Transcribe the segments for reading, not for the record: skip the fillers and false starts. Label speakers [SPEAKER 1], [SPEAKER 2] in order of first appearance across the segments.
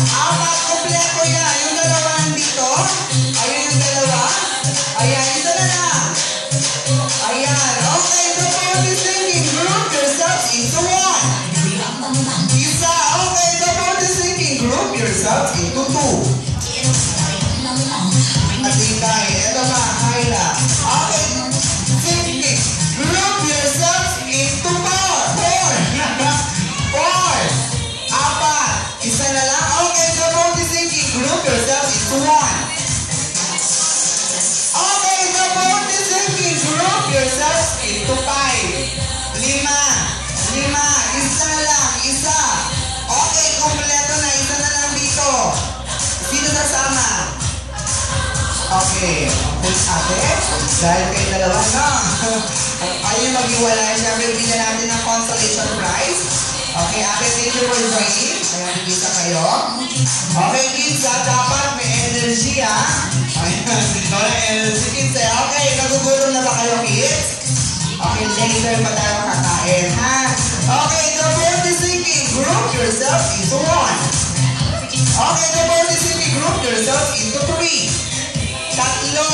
[SPEAKER 1] Apat, kompleto yan. Yung dalawa nandito. Ayun yung dalawa. Ayan, isa na lang. Ayan. Okay, the board is thinking. Group yourselves into one. Isa. Okay, the board is thinking. Group yourselves into two. Atikay. Ito ba, Kyla. Okay. Thinking. Group yourselves into four. Four. Apat. Isa na lang. Okay, the board is thinking. Group yourselves into one. Okay, the board is thinking. Group yourselves into five. Lima. Isa na lang. Isa. Okay, kompleto na. Isa na lang dito. Sino sasama? Okay. Ate, dahil kayo dalawa na. Ayun mag-iwalay. Siyempre, bigyan natin ng consolation prize. Okay, ate, thank you for joining. Ayan, bisa kayo. Okay, kids, dapat may energy, ha? Ayan, wala energy, kids, eh. Okay, nagugutom na ba kayo, kids? Okay, later pa tayo kakain, ha? Okay, the board is thinking, group yourself into one. Okay, the board is thinking, group yourself into three. Tatlo.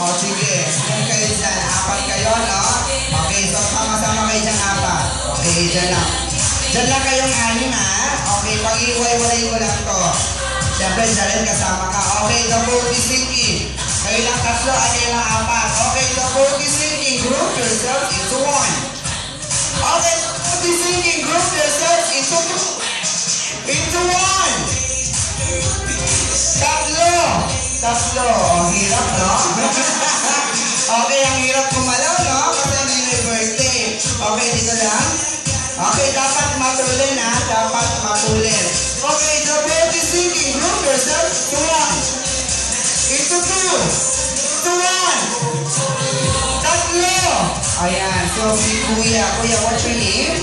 [SPEAKER 1] O, sige. Yan kayo dyan. Apat kayo, no? Okay, so sama-sama kayo dyan apat. Okay, dyan lang. Dyan lang kayong anim, ha? Okay, pag-iwalay ko lang to. Siyempre, dyan rin kasama ka. Okay, the board is thinking. Kayo lang tatlo, at kayo lang apat. Okay, the board is thinking. Group yourself into one. Okay, the board is thinking. Group yourself into two. Into one. Tatlo. Ang hirap, no? Okay, ang hirap kumalaw, no? Kasi may birthday. Okay, dito lang. Okay, dapat matulin, ha? Dapat matulin. Okay, the board is thinking. Group yourself to one. Into two. To one. Tatlo. Ayan. So, si Kuya, what's your name?